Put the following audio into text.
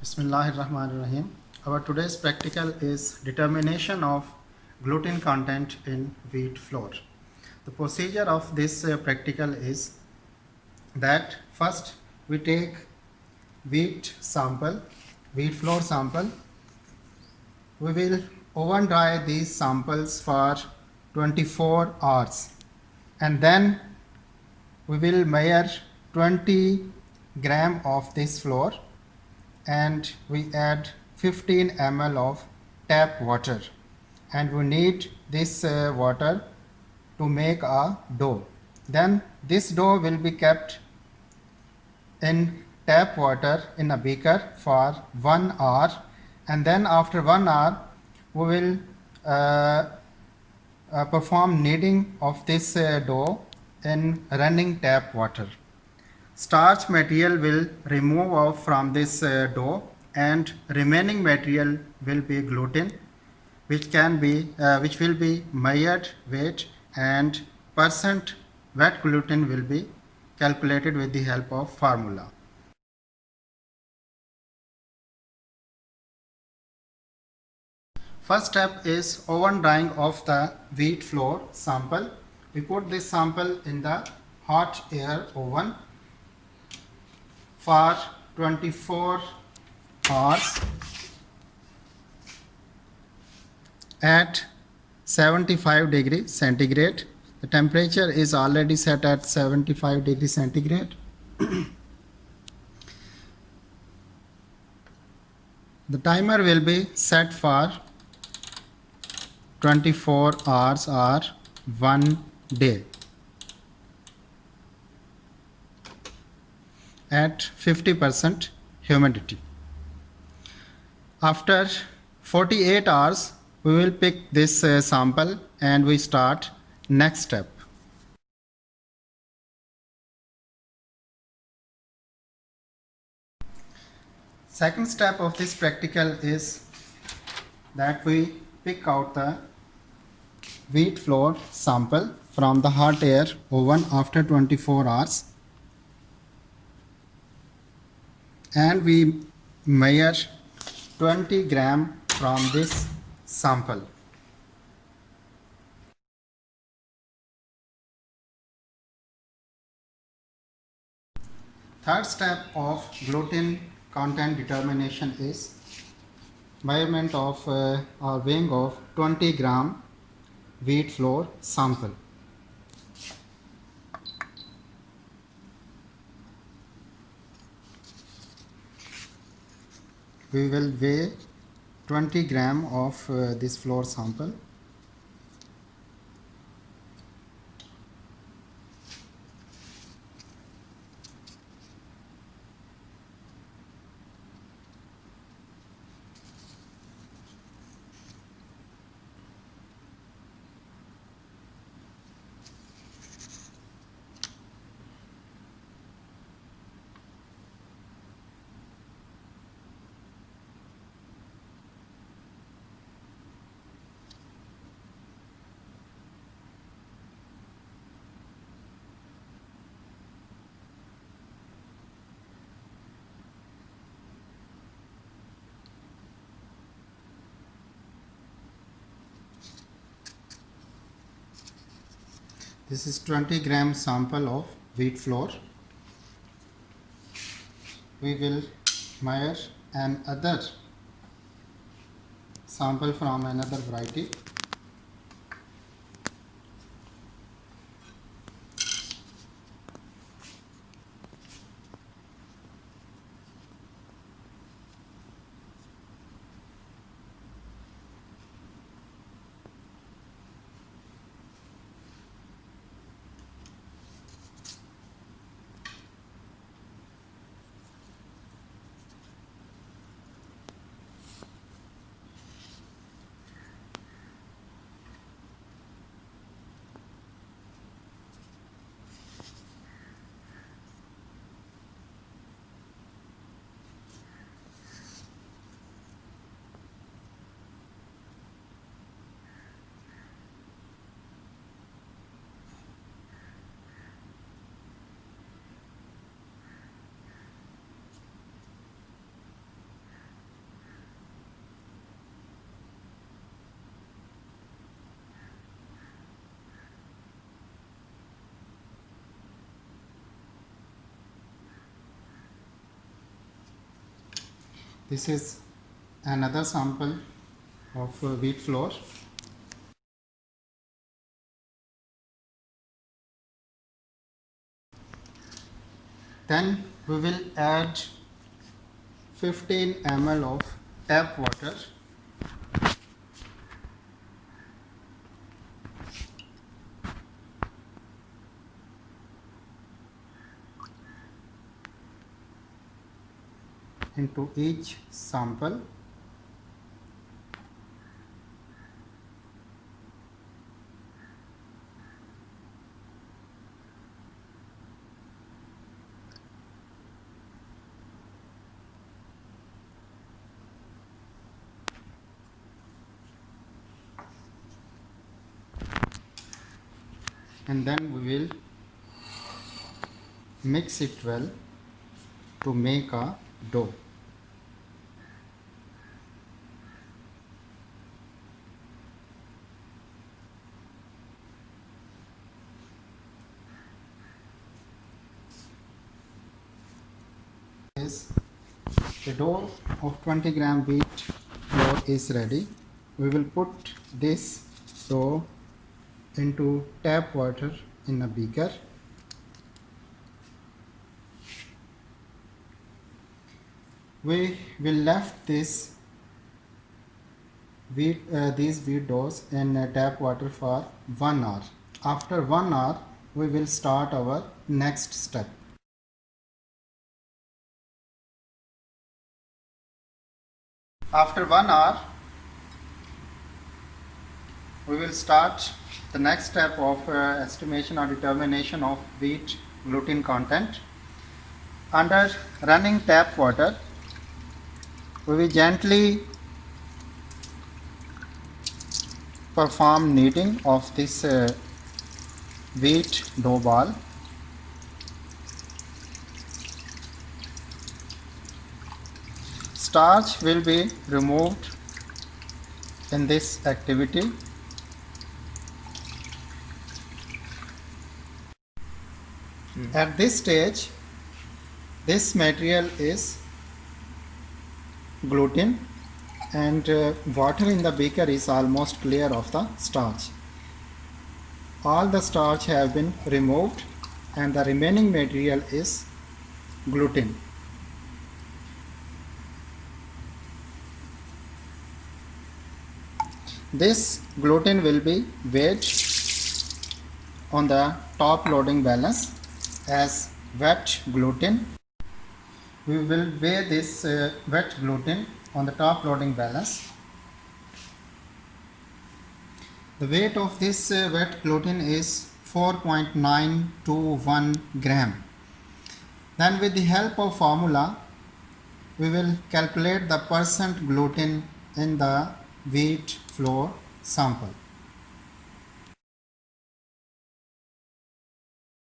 Bismillahirrahmanirrahim. Our today's practical is determination of gluten content in wheat flour. The procedure of this practical is that first we take wheat flour sample. We will oven dry these samples for 24 hours and then we will measure 20 gram of this flour and we add 15 ml of tap water and we need this water to make a dough. Then this dough will be kept in tap water in a beaker for 1 hour, and then after 1 hour we will perform kneading of this dough in running tap water. Starch material will remove off from this dough and remaining material will be gluten, which will be measured weight, and percent wet gluten will be calculated with the help of formula. First step is oven drying of the wheat flour sample. We put this sample in the hot air oven for 24 hours at 75 degrees centigrade. The temperature is already set at 75 degrees centigrade. The timer will be set for 24 hours or 1 day at 50% humidity. After 48 hours, we will pick this sample and we start next step. Second step of this practical is that we pick out the wheat flour sample from the hot air oven after 24 hours and we measure 20 gram from this sample. Third step of gluten content determination is measurement of or weighing of 20 gram wheat flour sample. We will weigh 20 gram of this flour sample. This is 20 gram sample of wheat flour. We will measure another sample from another variety. This is another sample of wheat flour. Then we will add 15 ml of tap water. Into each sample. And then we will mix it well to make a dough. The dough of 20 gram wheat flour is ready. We will put this dough into tap water in a beaker. We will left these wheat doughs in tap water for 1 hour. After 1 hour, we will start our next step. After 1 hour, we will start the next step of estimation or determination of wheat gluten content. Under running tap water, we will gently perform kneading of this wheat dough ball. Starch will be removed in this activity. At this stage, this material is gluten, and water in the beaker is almost clear of the starch. All the starch have been removed and the remaining material is gluten. This gluten will be weighed on the top loading balance as wet gluten. We will weigh this wet gluten on the top loading balance. The weight of this wet gluten is 4.921 gram. Then with the help of formula, we will calculate the percent gluten in the wheat flour sample.